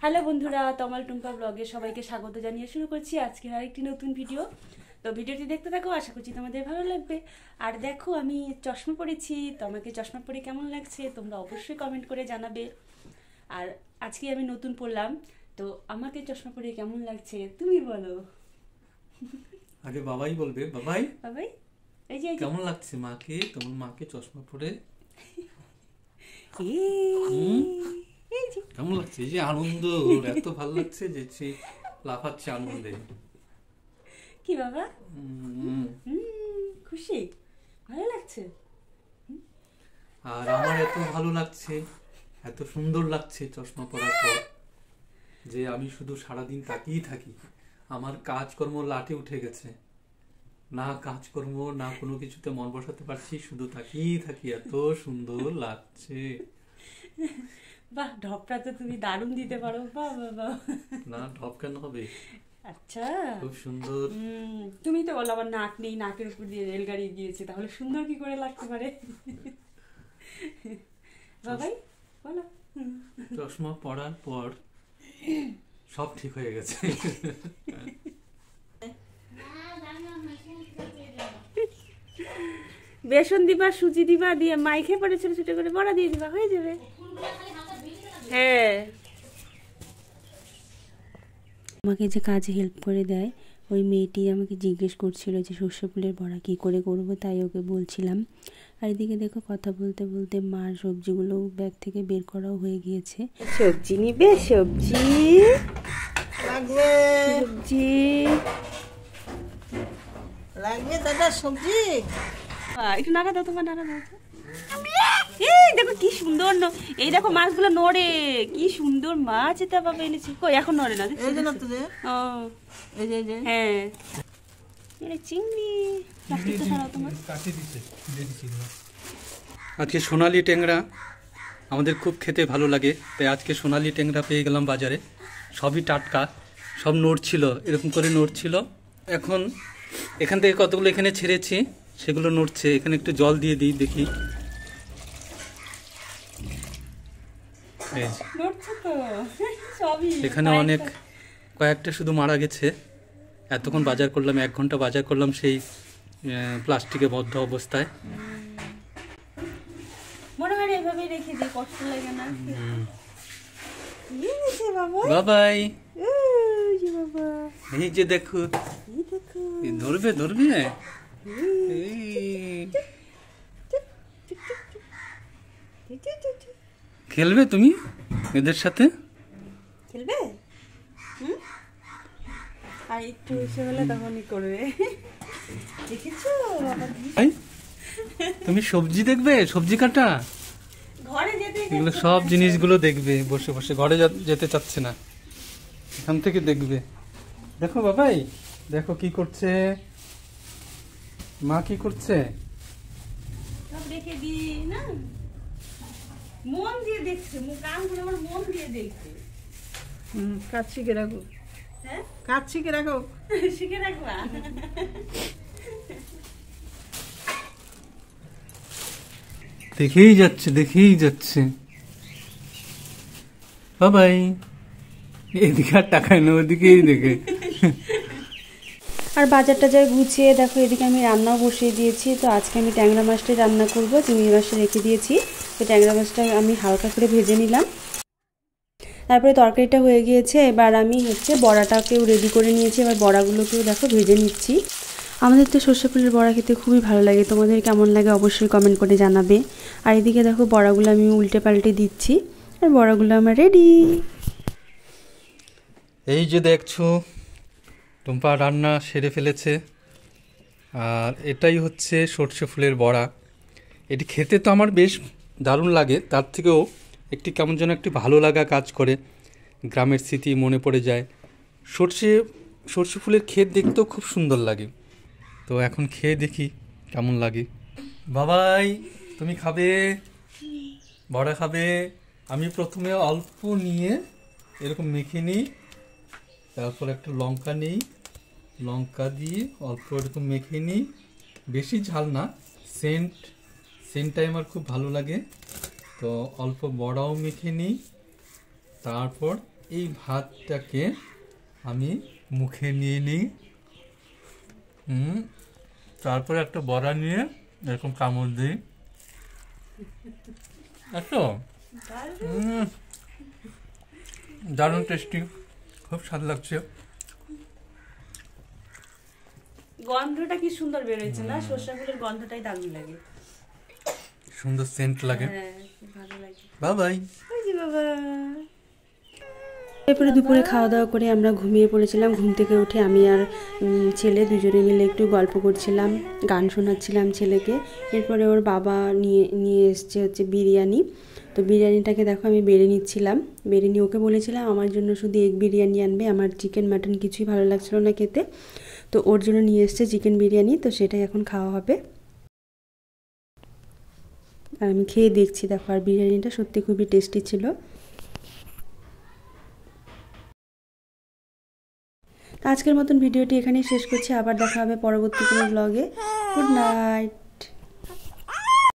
Hello বন্ধুরা, তমাল টুম্পা ব্লগে সবাইকে স্বাগত জানিয়ে শুরু করছি আজকে আরেকটি নতুন ভিডিও। তো ভিডিওটি দেখতে থাকো, আশা করছি তোমাদের ভালো লাগবে। আর দেখো, আমি চশমা পরেছি, তো আমাকে চশমা পরে কেমন লাগছে তোমরা অবশ্যই কমেন্ট করে জানাবে। আর আজকে আমি নতুন পরলাম, তো আমাকে চশমা পরে কেমন লাগছে তুমি বলো। আগে বাবাই বলবে। বাবাই, বাবাই এই যে কেমন লাগছে মাকে, তোমার মাকে চশমা পরে? কেমন লাগছে? এই যে আনন্দ, এত ভালো লাগছে যে সে লাফাচ্ছে আনন্দে। কি বাবা, খুশি, ভালো লাগছে? আর আমার এত ভালো লাগছে, এত সুন্দর লাগছে চশমা পরার পর, যে আমি শুধু সারাদিন তাকিয়ে থাকি। আমার কাজকর্ম লাটে উঠে গেছে, না কাজকর্ম না কোনো কিছুতে মন বসাতে পারছি, শুধু তাকিয়ে থাকি, এত সুন্দর লাগছে। বাহ, ঢপটা তো তুমি দারুণ দিতে পারো। বাহ বাহ বাহ। না, ঢপ কেন হবে? আচ্ছা, খুব সুন্দর। তুমি তো বলো আমার নাক নেই, নাকের উপর দিয়ে রেলগাড়ি গিয়েছে, তাহলে সুন্দর কি করে লাগতে পারে? বাবাই বলো। চশমা পরার পর সব ঠিক হয়ে গেছে। বেসন দিবা, সুজি দিবা, দিয়ে মাইখে পরে ছোট ছোট করে বড়া দিয়ে দিবা, হয়ে যাবে। হ্যাঁ, আমাকে যে কাজে হেল্প করে দেয় ওই মেয়েটি আমাকে জিজ্ঞেস করছিল যে সর্ষে ফুলের বড়া কী করে করবো, তাই ওকে বলছিলাম। আর এদিকে দেখো, কথা বলতে বলতে মার সবজিগুলো ব্যাগ থেকে বের করাও হয়ে গিয়েছে। সবজি নিবে, সবজি লাগবে, সবজি লাগবে দাদা সবজি। একটু নাড়া দাও, তোমার নাড়া দাও। এই দেখো কি সুন্দর, এই দেখো মাছগুলো নড়ে, কি সুন্দর মাছ এটা বাবা এনেছি। কই এখন নড়ে না, এই যে না তো যে, ও এই যে হ্যাঁ, এটা চিংড়ি। প্লাস্টিকটা ছাড়াও তোমার। আজকে সোনালি ট্যাংরা আমাদের খুব খেতে ভালো লাগে, তাই আজকে সোনালি ট্যাংরা পেয়ে গেলাম বাজারে। সবই টাটকা, সব নড়ছিল, এরকম করে নড়ছিল। এখন এখান থেকে কতগুলো এখানে ছেড়েছি, সেগুলো নড়ছে। এখানে একটু জল দিয়ে দিই, দেখি। এখানে অনেক, কয়েকটা শুধু মারা গেছে। এতক্ষণ বাজার করলাম, 1 ঘন্টা বাজার করলাম সেই প্লাস্টিকে বদ্ধ অবস্থায়। মনে হয় এভাবে রেখে দিই, কষ্ট লাগে না। বাবাই, বাবা এই যে দেখো, ধরবে ধরবে, খেলবে তুমি এদের সাথে? খেলবে? আর একটু এসে হলে তখনই করবে। দেখেছো তুমি সবজি দেখবে, সবজি কাটা, ঘরে যেতে এগুলো সব জিনিসগুলো দেখবে বসে বসে। ঘরে যেতে চাচ্ছে না, এখান থেকে দেখবে। দেখো বাবাই, দেখো কি করছে মা, কি করছে। সব রেখে দিই না, মন দিয়ে দেখছে, কানগুলো আমার মন দিয়ে দেখছে। কাজ শিখে রাখো, হ্যাঁ কাজ শিখে রাখো, শিখে রাখবা। দেখেই যাচ্ছে, দেখেই যাচ্ছে। বাবাই, এদিকে আর টাকায় না, ওদিকেই দেখে। আর বাজারটা যাই গুছিয়ে দেখো, এদিকে আমি রান্নাও বসিয়ে দিয়েছি। তো আজকে আমি ট্যাংরা মাছটাই রান্না করব, চিংড়ি মাছটা রেখে দিয়েছি। তো ট্যাংরা মাছটা আমি হালকা করে ভেজে নিলাম, তারপরে তরকারিটা হয়ে গিয়েছে। এবার আমি বড়াটাকেও রেডি করে নিয়েছি, এবার বড়াগুলোকেও দেখো ভেজে নিচ্ছি। আমাদের তো সর্ষে ফুলের বড়া খেতে খুবই ভালো লাগে, তোমাদের কেমন লাগে অবশ্যই কমেন্ট করে জানাবে। আর এদিকে দেখো বড়াগুলো আমি উল্টে পাল্টে দিচ্ছি, আর বড়াগুলো আমার রেডি। এই যে দেখছো, টুম্পা রান্না সেরে ফেলেছে। আর এটাই হচ্ছে সর্ষে ফুলের বড়া। এটি খেতে তো আমার বেশ দারুণ লাগে, তার থেকেও একটি কেমন যেন একটি ভালো লাগা কাজ করে, গ্রামের স্মৃতি মনে পড়ে যায়। সর্ষে ফুলের ক্ষেত দেখতেও খুব সুন্দর লাগে। তো এখন খেয়ে দেখি কেমন লাগে। বাবাই, তুমি খাবে বড়া? খাবে? আমি প্রথমে অল্প নিয়ে এরকম মেখে নিই, তারপর একটা লঙ্কা নিই, লঙ্কা দিয়ে অল্প এরকম মেখে নিই, বেশি ঝাল না, সেন্টটাই আমার খুব ভালো লাগে। তো অল্প বড়াও মেখে নিই, তারপর এই ভাতটাকে আমি মুখে নিয়ে নিই। তারপরে একটা বড়া নিয়ে এরকম কামড় দিই। এতো দারুণ টেস্টি, খুব স্বাদ লাগছে। গন্ধটা কি সুন্দর বেরোচ্ছে না, সরষে ফুলের গন্ধটাই দারুণ লাগে, সুন্দর সেন্ট লাগে। হ্যাঁ ভালো লাগে। Bye bye. ওই যে বাবা। এরপরে দুপুরে খাওয়া দাওয়া করে আমরা ঘুমিয়ে পড়েছিলাম। ঘুম থেকে উঠে আমি আর ছেলে দুজনে মিলে একটু গল্প করছিলাম, গান শোনাচ্ছিলাম ছেলেকে। এরপরে ওর বাবা নিয়ে এসছে হচ্ছে বিরিয়ানি। তো বিরিয়ানিটাকে দেখো আমি বেড়ে নিচ্ছিলাম। বেড়ে নিয়ে ওকে বলেছিলাম আমার জন্য শুধু এগ বিরিয়ানি আনবে, আমার চিকেন মাটন কিছুই ভালো লাগছিল না খেতে। তো ওর জন্য নিয়ে এসছে চিকেন বিরিয়ানি, তো সেটাই এখন খাওয়া হবে। আর আমি খেয়ে দেখছি দেখো, আর বিরিয়ানিটা সত্যি খুবই টেস্টি ছিল। আজকের মতন ভিডিওটি এখানেই শেষ করছি, আবার দেখা হবে পরবর্তী কোনো ব্লগে। Good night.